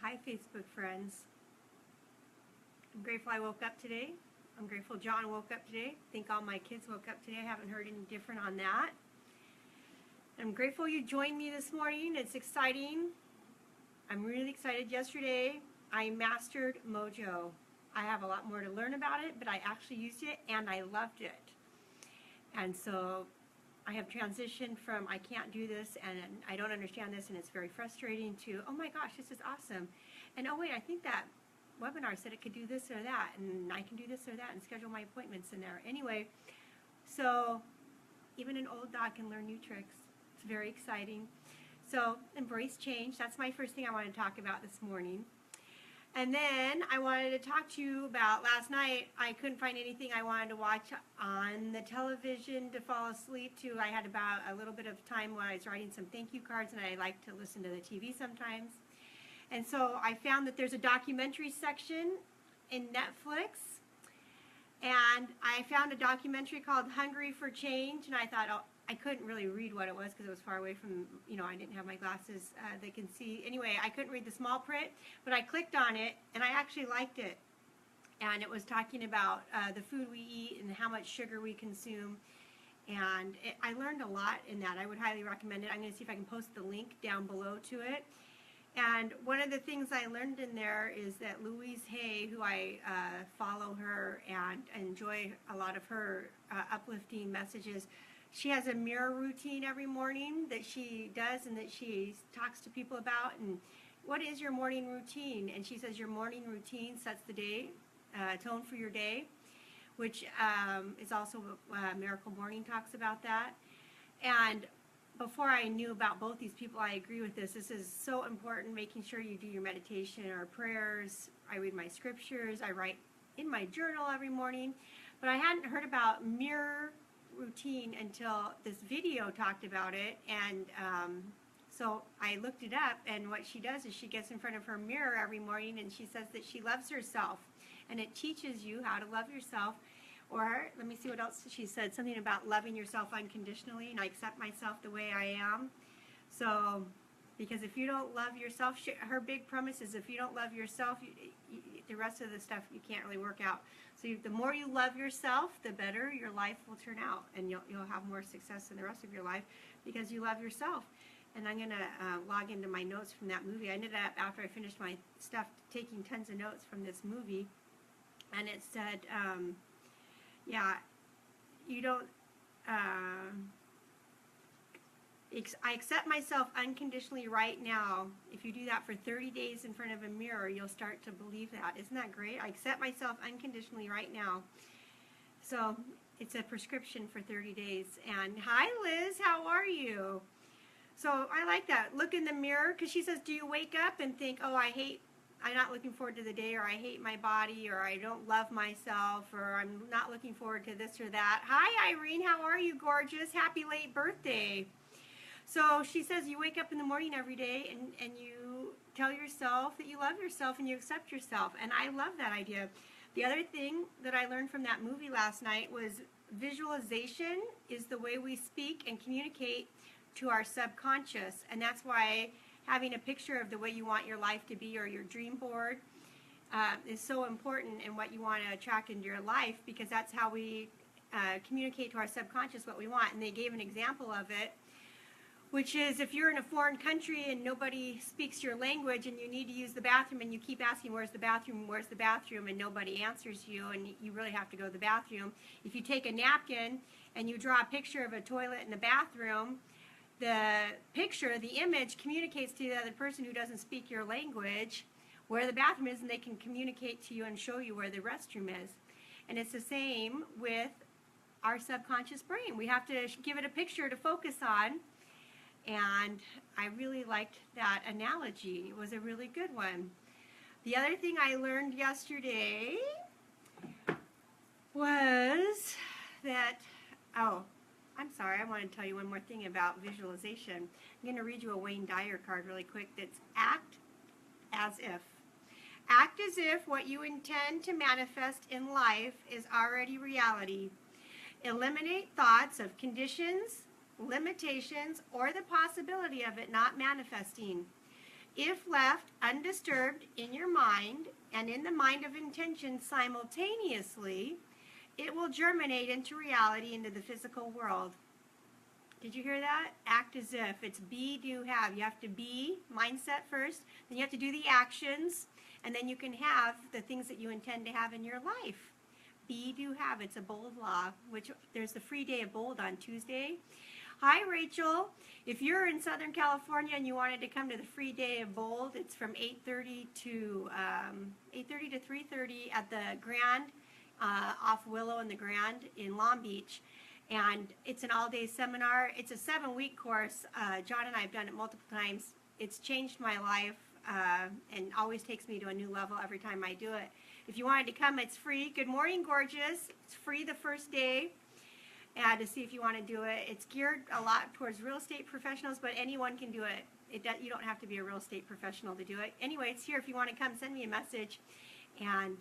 Hi, Facebook friends. I'm grateful I woke up today. I'm grateful John woke up today. I think all my kids woke up today. I haven't heard any different on that. I'm grateful you joined me this morning. It's exciting. I'm really excited. Yesterday, I mastered Mojo. I have a lot more to learn about it, but I actually used it and I loved it. And so I have transitioned from I can't do this and I don't understand this and it's very frustrating to, oh my gosh, this is awesome. And oh wait, I think that webinar said it could do this or that and I can do this or that and schedule my appointments in there. Anyway, so even an old dog can learn new tricks. It's very exciting. So embrace change. That's my first thing I want to talk about this morning. And then I wanted to talk to you about last night. I couldn't find anything I wanted to watch on the television to fall asleep to. I had about a little bit of time when I was writing some thank you cards, and I like to listen to the TV sometimes. And so I found that there's a documentary section in Netflix, and I found a documentary called Hungry for Change, and I thought, oh, I couldn't really read what it was because it was far away from, I didn't have my glasses that can see. Anyway, I couldn't read the small print, but I clicked on it, and I actually liked it. And it was talking about the food we eat and how much sugar we consume. And I learned a lot in that. I would highly recommend it. I'm going to see if I can post the link down below to it. And one of the things I learned in there is that Louise Hay, who I follow her and enjoy a lot of her uplifting messages, she has a mirror routine every morning that she does and that she talks to people about. And what is your morning routine? And she says your morning routine sets the day, tone for your day, which is also Miracle Morning talks about that. And before I knew about both these people, I agree with this. This is so important, making sure you do your meditation or prayers. I read my scriptures. I write in my journal every morning. But I hadn't heard about mirror routine until this video talked about it, and so I looked it up, and what she does is she gets in front of her mirror every morning and she says that she loves herself, and it teaches you how to love yourself. Or let me see what else she said, something about loving yourself unconditionally, and I accept myself the way I am. So because if you don't love yourself, her big premise is if you don't love yourself, the rest of the stuff you can't really work out. So the more you love yourself, the better your life will turn out, and you'll have more success in the rest of your life because you love yourself. And I'm going to log into my notes from that movie. I ended up, after I finished my stuff, taking tons of notes from this movie, and it said, yeah, you don't... I accept myself unconditionally right now. If you do that for 30 days in front of a mirror, you'll start to believe that. Isn't that great? I accept myself unconditionally right now. So it's a prescription for 30 days. And hi, Liz, how are you? So I like that. Look in the mirror, because she says, do you wake up and think, oh, I'm not looking forward to the day, or I hate my body, or I don't love myself, or I'm not looking forward to this or that. Hi, Irene, how are you, gorgeous? Happy late birthday. So she says you wake up in the morning every day and you tell yourself that you love yourself and you accept yourself. And I love that idea. The other thing that I learned from that movie last night was visualization is the way we speak and communicate to our subconscious. And that's why having a picture of the way you want your life to be, or your dream board, is so important in what you want to attract into your life, because that's how we communicate to our subconscious what we want. And they gave an example of it, which is if you're in a foreign country and nobody speaks your language and you need to use the bathroom and you keep asking where's the bathroom, and nobody answers you and you really have to go to the bathroom. If you take a napkin and you draw a picture of a toilet in the bathroom, the picture, the image communicates to the other person who doesn't speak your language where the bathroom is, and they can communicate to you and show you where the restroom is. And it's the same with our subconscious brain. We have to give it a picture to focus on. And I really liked that analogy. It was a really good one. The other thing I learned yesterday was that, I'm sorry, I want to tell you one more thing about visualization. I'm going to read you a Wayne Dyer card really quick that's act as if. Act as if what you intend to manifest in life is already reality. Eliminate thoughts of conditions, limitations, or the possibility of it not manifesting. if left undisturbed in your mind and in the mind of intention simultaneously, it will germinate into reality, into the physical world. Did you hear that? Act as if. It's be, do, have. You have to be, mindset first, then you have to do the actions, and then you can have the things that you intend to have in your life. Be, do, have. It's a bold law, which there's the free day of bold on Tuesday. Hi, Rachel. If you're in Southern California and you wanted to come to the free day of bold, it's from 8:30 to 3:30 at the Grand, off Willow and the Grand in Long Beach. And it's an all-day seminar. It's a 7-week course. John and I have done it multiple times. It's changed my life and always takes me to a new level every time I do it. If you wanted to come, it's free. Good morning, gorgeous. It's free the first day. To see if you want to do it. It's geared a lot towards real estate professionals, but anyone can do it. You don't have to be a real estate professional to do it. Anyway, it's here. If you want to come, send me a message. And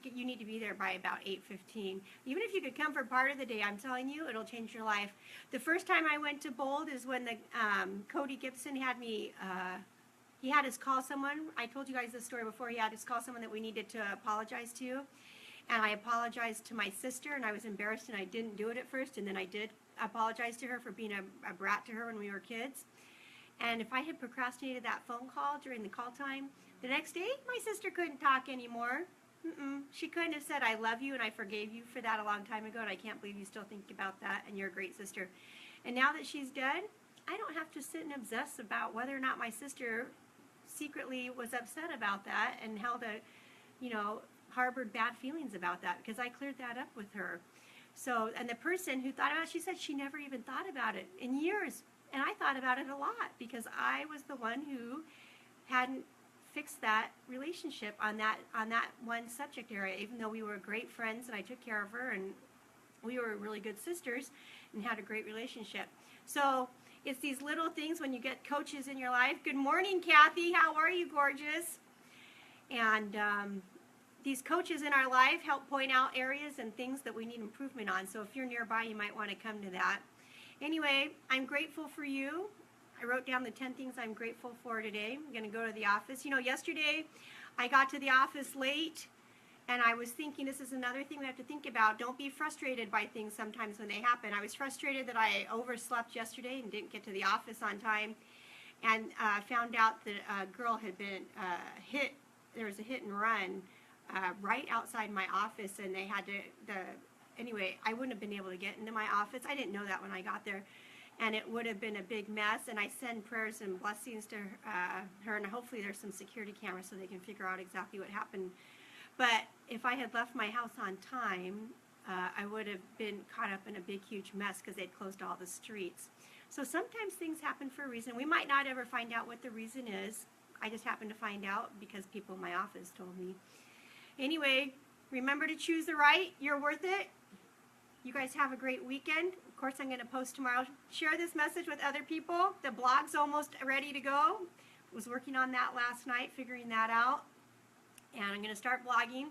you need to be there by about 8:15. Even if you could come for part of the day, I'm telling you, it'll change your life. The first time I went to Bold is when Cody Gibson had me, he had us call someone. I told you guys this story before. He had us call someone that we needed to apologize to. And I apologized to my sister, and I was embarrassed, and I didn't do it at first, and then I did apologize to her for being a brat to her when we were kids. And if I had procrastinated that phone call during the call time, the next day, my sister couldn't talk anymore. She couldn't have said, I love you, and I forgave you for that a long time ago, and I can't believe you still think about that, and you're a great sister. And now that she's dead, I don't have to sit and obsess about whether or not my sister secretly was upset about that and held harbored bad feelings about that, because I cleared that up with her. So, and the person who thought about it, she said she never even thought about it in years. And I thought about it a lot because I was the one who hadn't fixed that relationship on that one subject area, even though we were great friends and I took care of her and we were really good sisters and had a great relationship. So it's these little things when you get coaches in your life. Good morning, Kathy. How are you, gorgeous? And these coaches in our life help point out areas and things that we need improvement on. So if you're nearby, you might want to come to that. Anyway, I'm grateful for you. I wrote down the 10 things I'm grateful for today. I'm going to go to the office. Yesterday I got to the office late, and I was thinking this is another thing we have to think about. Don't be frustrated by things sometimes when they happen. I was frustrated that I overslept yesterday and didn't get to the office on time, and found out that a girl had been hit. There was a hit and run right outside my office, and they had to, anyway, I wouldn't have been able to get into my office. I didn't know that when I got there, and it would have been a big mess, and I send prayers and blessings to her, and hopefully there's some security cameras so they can figure out exactly what happened. But if I had left my house on time, I would have been caught up in a big, huge mess because they'd closed all the streets. So sometimes things happen for a reason. We might not ever find out what the reason is. I just happened to find out because people in my office told me. Anyway, remember to choose the right. You're worth it. You guys have a great weekend. Of course, I'm going to post tomorrow. Share this message with other people. The blog's almost ready to go. Was working on that last night, figuring that out. And I'm going to start blogging.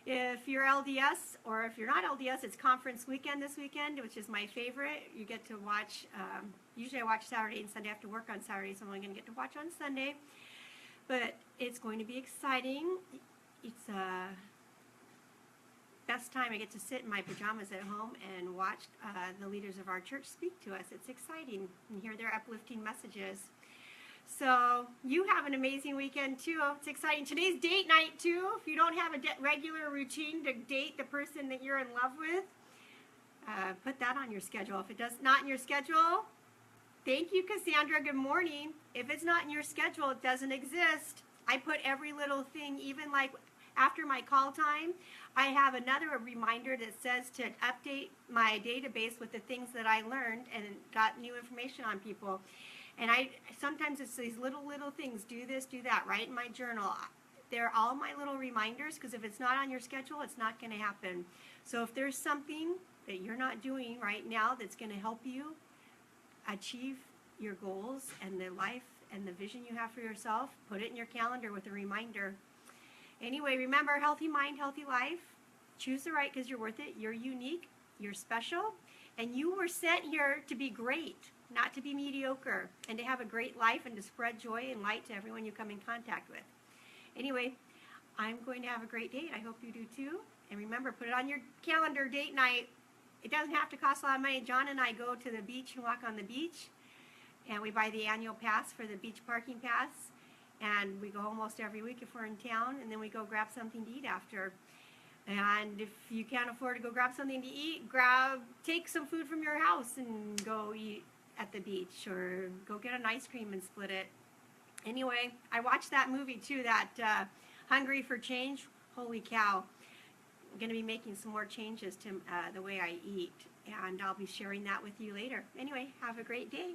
If you're LDS, or if you're not LDS, it's conference weekend this weekend, which is my favorite. You get to watch, usually I watch Saturday and Sunday. I have to work on Saturday, so I'm only going to get to watch on Sunday. But it's going to be exciting. It's best time I get to sit in my pajamas at home and watch the leaders of our church speak to us. It's exciting and hear their uplifting messages. So you have an amazing weekend too. It's exciting. Today's date night too. If you don't have a regular routine to date the person that you're in love with, put that on your schedule. If it does not in your schedule, thank you, Cassandra. Good morning. If it's not in your schedule, it doesn't exist. I put every little thing, even like after my call time, I have another reminder that says to update my database with the things that I learned and got new information on people. And sometimes it's these little things, do this, do that, write in my journal. They're all my little reminders, because if it's not on your schedule, it's not going to happen. So if there's something that you're not doing right now that's going to help you achieve your goals and the life and the vision you have for yourself, put it in your calendar with a reminder. Anyway, remember, healthy mind, healthy life. Choose the right because you're worth it. You're unique. You're special. And you were sent here to be great, not to be mediocre, and to have a great life and to spread joy and light to everyone you come in contact with. Anyway, I'm going to have a great day. I hope you do too. And remember, put it on your calendar, date night. It doesn't have to cost a lot of money. John and I go to the beach and walk on the beach, and we buy the annual pass for the beach parking pass, and we go almost every week if we're in town, and then we go grab something to eat after. And if you can't afford to go grab something to eat, take some food from your house and go eat at the beach, or go get an ice cream and split it. Anyway, I watched that movie too, that Hungry for Change. Holy cow. I'm going to be making some more changes to the way I eat, and I'll be sharing that with you later. Anyway, have a great day.